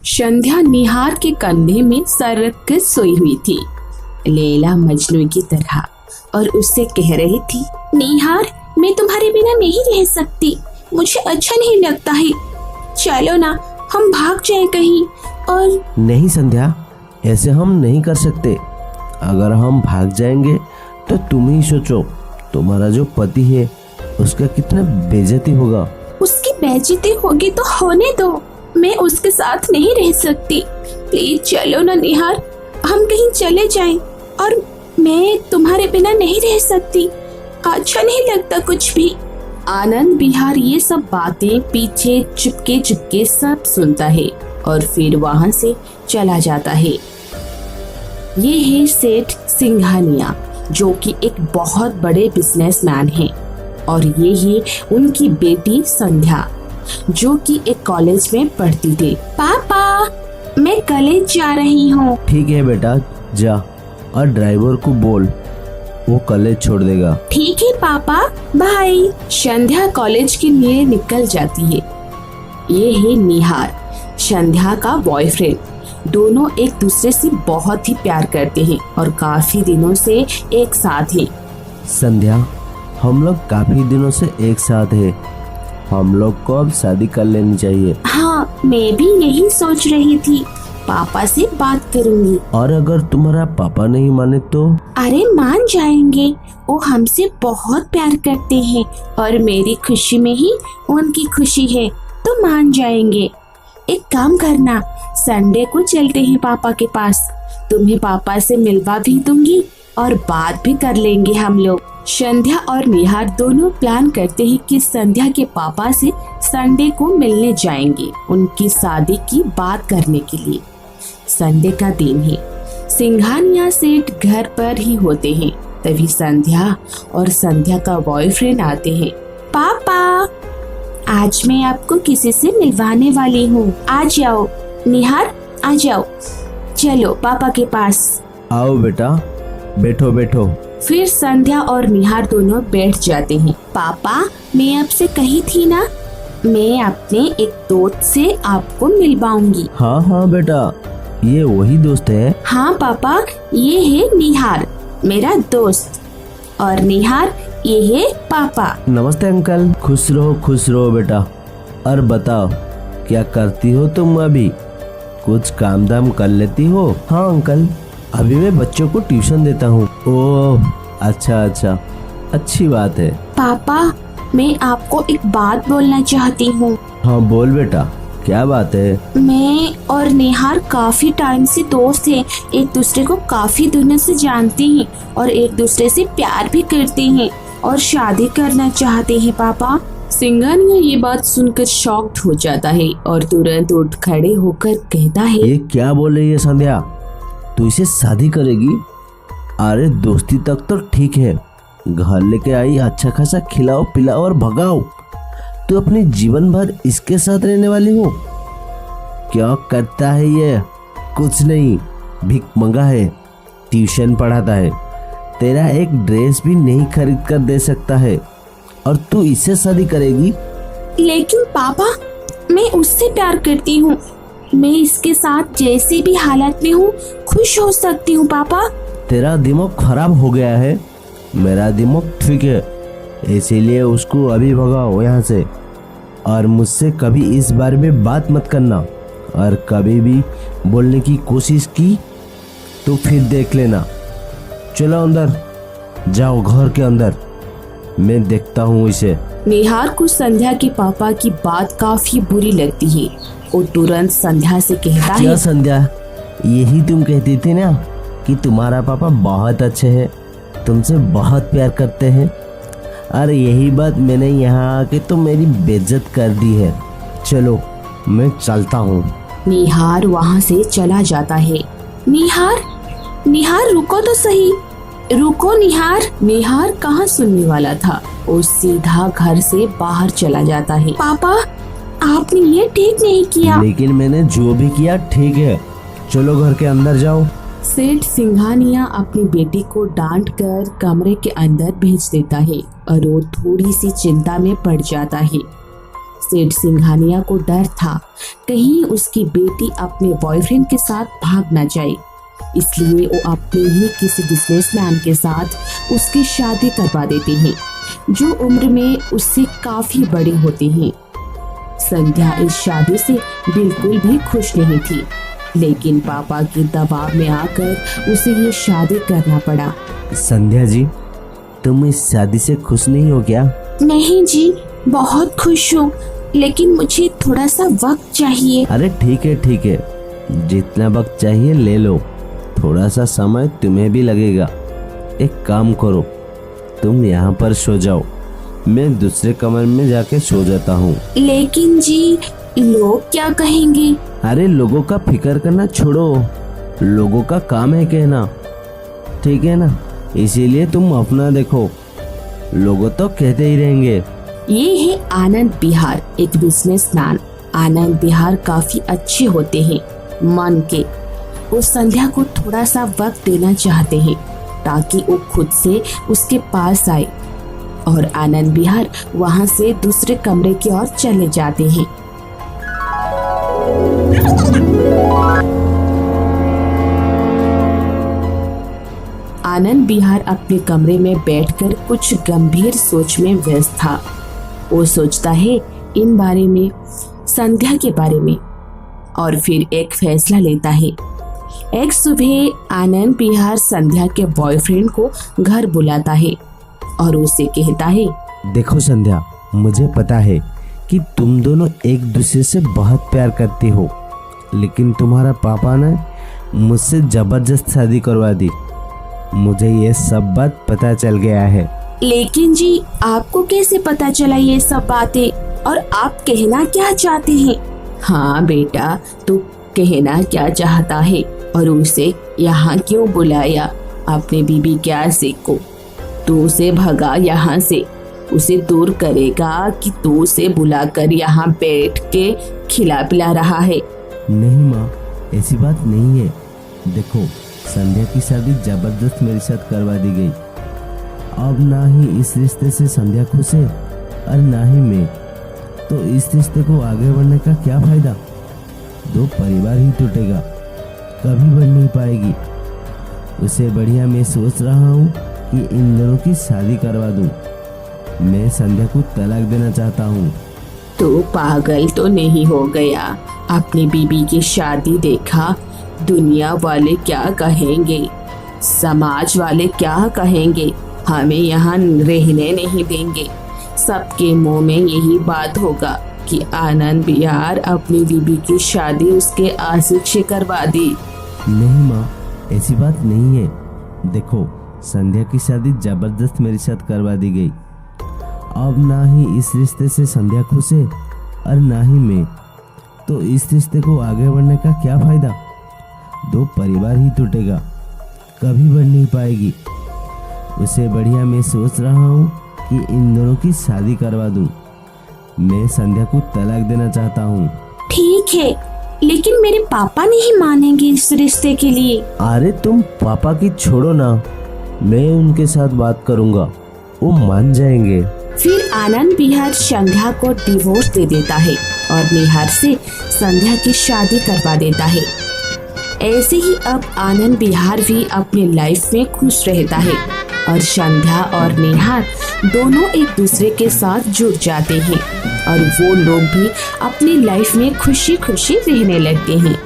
संध्या निहार के कंधे में सर रख कर सोई हुई थी, लैला मजनू की तरह, और उससे कह रही थी, निहार मैं तुम्हारे बिना नहीं रह सकती, मुझे अच्छा नहीं लगता है, चलो ना हम भाग जाए कहीं। और नहीं संध्या, ऐसे हम नहीं कर सकते। अगर हम भाग जाएंगे तो तुम ही सोचो, तुम्हारा जो पति है उसका कितना बेइज्जती होगा। उसकी बेइज्जती होगी तो होने दो, मैं उसके साथ नहीं रह सकती, प्लीज चलो ना निहार, हम कहीं चले जाएं। और मैं तुम्हारे बिना नहीं रह सकती, अच्छा नहीं लगता कुछ भी। आनंद विहार ये सब बातें पीछे चुपके चुपके सब सुनता है और फिर वहाँ से चला जाता है। ये है सेठ सिंघानिया, जो कि एक बहुत बड़े बिजनेसमैन हैं, और ये है उनकी बेटी संध्या, जो कि एक कॉलेज में पढ़ती थी। पापा मैं कॉलेज जा रही हूँ। ठीक है बेटा, जा, और ड्राइवर को बोल वो कॉलेज छोड़ देगा। ठीक है पापा, बाय। संध्या कॉलेज के लिए निकल जाती है। ये है निहार, संध्या का बॉयफ्रेंड। दोनों एक दूसरे से बहुत ही प्यार करते हैं और काफी दिनों से एक साथ हैं। संध्या, हम लोग काफी दिनों से एक साथ हैं, हम लोग को अब शादी कर लेनी चाहिए। हाँ, मैं भी यही सोच रही थी, पापा से बात करूंगी। और अगर तुम्हारा पापा नहीं माने तो? अरे मान जाएंगे, वो हमसे बहुत प्यार करते हैं और मेरी खुशी में ही उनकी खुशी है, तो मान जाएंगे। एक काम करना, संडे को चलते हैं पापा के पास, तुम्हें पापा से मिलवा भी दूंगी और बात भी कर लेंगे हम लोग। संध्या और निहार दोनों प्लान करते हैं कि संध्या के पापा से संडे को मिलने जाएंगे, उनकी शादी की बात करने के लिए। संडे का दिन है, सिंघानिया सेठ घर पर ही होते हैं। तभी संध्या और संध्या का बॉयफ्रेंड आते हैं। पापा, आज मैं आपको किसी से मिलवाने वाली हूँ, आ जाओ। निहार आ जाओ, चलो पापा के पास। आओ बेटा, बैठो बैठो। फिर संध्या और निहार दोनों बैठ जाते हैं। पापा, मैं आपसे कही थी ना, मैं अपने एक दोस्त से आपको मिलवाऊंगी। हाँ हाँ बेटा, ये वही दोस्त है? हाँ पापा, ये है निहार, मेरा दोस्त, और निहार ये है पापा। नमस्ते अंकल, खुश रहो बेटा। और बताओ, क्या करती हो तुम अभी? कुछ काम धाम कर लेती हो? हाँ अंकल, अभी मैं बच्चों को ट्यूशन देता हूँ। ओह अच्छा, अच्छी बात है। पापा, मैं आपको एक बात बोलना चाहती हूँ। हाँ बोल बेटा, क्या बात है? मैं और निहार काफी टाइम से दोस्त हैं, एक दूसरे को काफी दिनों से जानते हैं और एक दूसरे से प्यार भी करते हैं और शादी करना चाहते हैं पापा। सिंघानिया ये बात सुनकर शॉक्ड हो जाता है और तुरंत उठ खड़े होकर कहता है, ये क्या बोल रही है संध्या? तू इसे शादी करेगी? अरे दोस्ती तक तो ठीक है, घर लेके आई, अच्छा खासा खिलाओ पिलाओ और भगाओ। तू अपने जीवन भर इसके साथ रहने वाली हो? क्या करता है ये? कुछ नहीं, भिख मंगा है, ट्यूशन पढ़ाता है, तेरा एक ड्रेस भी नहीं खरीद कर दे सकता है, और तू इससे शादी करेगी? लेकिन पापा, मैं उससे प्यार करती हूँ, मैं इसके साथ जैसी भी हालत में हूँ खुश हो सकती हूँ पापा। तेरा दिमाग खराब हो गया है, मेरा दिमाग ठीक है, इसीलिए उसको अभी भगाओ यहाँ से, और मुझसे कभी इस बारे में बात मत करना, और कभी भी बोलने की कोशिश की तो फिर देख लेना। चलो अंदर जाओ, घर के अंदर, मैं देखता हूँ इसे। निहार को संध्या के पापा की बात काफी बुरी लगती है। वो तुरंत संध्या से कहता है, क्या संध्या, यही तुम कहती थी ना कि तुम्हारा पापा बहुत अच्छे हैं, तुमसे बहुत प्यार करते हैं, और यही बात मैंने यहाँ आके तो मेरी बेइज्जत कर दी है। चलो मैं चलता हूँ। निहार वहाँ से चला जाता है। निहार रुको तो सही, रुको निहार। निहार कहाँ सुनने वाला था, वो सीधा घर से बाहर चला जाता है। पापा, आपने ये ठीक नहीं किया। लेकिन मैंने जो भी किया ठीक है, चलो घर के अंदर जाओ। सेठ सिंघानिया अपनी बेटी को डांट कर कमरे के अंदर भेज देता है और वो थोड़ी सी चिंता में पड़ जाता है। सेठ सिंघानिया को डर था कहीं उसकी बेटी अपने बॉयफ्रेंड के साथ भाग ना जाए, इसलिए वो अपने ही किसी बिजनेसमैन के साथ उसकी शादी करवा देते हैं जो उम्र में उससे काफी बड़े होते हैं। संध्या इस शादी से बिल्कुल भी खुश नहीं थी, लेकिन पापा के दबाव में आकर उसे ये शादी करना पड़ा। संध्या जी, तुम इस शादी से खुश नहीं हो क्या? नहीं जी, बहुत खुश हूँ, लेकिन मुझे थोड़ा सा वक्त चाहिए। अरे ठीक है, जितना वक्त चाहिए ले लो, थोड़ा सा समय तुम्हें भी लगेगा। एक काम करो, तुम यहाँ पर सो जाओ, मैं दूसरे कमरे में जाके सो जाता हूँ। लेकिन जी, लोग क्या कहेंगे? अरे लोगों का फिक्र करना छोड़ो, लोगों का काम है कहना, ठीक है ना? इसीलिए तुम अपना देखो, लोगों तो कहते ही रहेंगे। ये है आनंद बिहार, एक बिजनेसमैन। आनंद बिहार काफी अच्छे होते हैं मन के। वो संध्या को थोड़ा सा वक्त देना चाहते हैं ताकि वो खुद से उसके पास आए, और आनंद बिहार वहाँ से दूसरे कमरे की ओर चले जाते हैं। आनंद बिहार अपने कमरे में बैठकर कुछ गंभीर सोच में व्यस्त था। वो सोचता है इन बारे में, संध्या के बारे में, और फिर एक फैसला लेता है। एक सुबह आनंद बिहार संध्या के बॉयफ्रेंड को घर बुलाता है और उसे कहता है, देखो संध्या, मुझे पता है कि तुम दोनों एक दूसरे से बहुत प्यार करती हो, लेकिन तुम्हारा पापा ने मुझसे जबरदस्त शादी करवा दी। मुझे ये सब बात पता चल गया है। लेकिन जी, आपको कैसे पता चला ये सब बातें, और आप कहना क्या चाहते हैं? हाँ बेटा, तू कहना क्या चाहता है और उसे यहाँ क्यों बुलाया? अपने बीबी क्या को तू उसे भगा यहाँ से, उसे दूर करेगा कि तू उसे बुलाकर यहाँ बैठ के खिला पिला रहा है? नहीं माँ, ऐसी बात नहीं है। देखो, संध्या की शादी जबरदस्त मेरे साथ करवा दी गई। अब ना ही इस रिश्ते से संध्या खुश है और ना ही मैं, तो इस रिश्ते को आगे बढ़ने का क्या फायदा? दो परिवार ही टूटेगा, कभी बढ़ नहीं पाएगी। उससे बढ़िया मैं सोच रहा हूँ कि इन दोनों की शादी करवा दूँ। मैं संध्या को तलाक देना चाहता हूँ। तो पागल तो नहीं हो गया? अपनी बीबी की शादी देखा, दुनिया वाले क्या कहेंगे, समाज वाले क्या कहेंगे, हमें यहाँ रहने नहीं देंगे। सबके मुंह में यही बात होगा कि आनंद बिहार अपनी बीबी की शादी उसके आशिक से करवा दी। नहीं माँ, ऐसी बात नहीं है। देखो, संध्या की शादी जबरदस्त मेरे साथ करवा दी गई। अब ना ही इस रिश्ते से संध्या खुश है और ना ही मैं, तो इस रिश्ते को आगे बढ़ने का क्या फायदा? दो परिवार ही टूटेगा, कभी बढ़ नहीं पाएगी। उससे बढ़िया मैं सोच रहा हूँ कि इन दोनों की शादी करवा दूँ। मैं संध्या को तलाक देना चाहता हूँ। ठीक है, लेकिन मेरे पापा नहीं मानेंगे इस रिश्ते के लिए। अरे तुम पापा की छोड़ो ना, मैं उनके साथ बात करूँगा, वो मान जाएंगे। फिर आनंद बिहार संध्या को डिवोर्स दे देता है और निहार से संध्या की शादी करवा देता है। ऐसे ही अब आनंद बिहार भी अपनी लाइफ में खुश रहता है और संध्या और निहार दोनों एक दूसरे के साथ जुड़ जाते हैं और वो लोग भी अपनी लाइफ में खुशी खुशी रहने लगते हैं।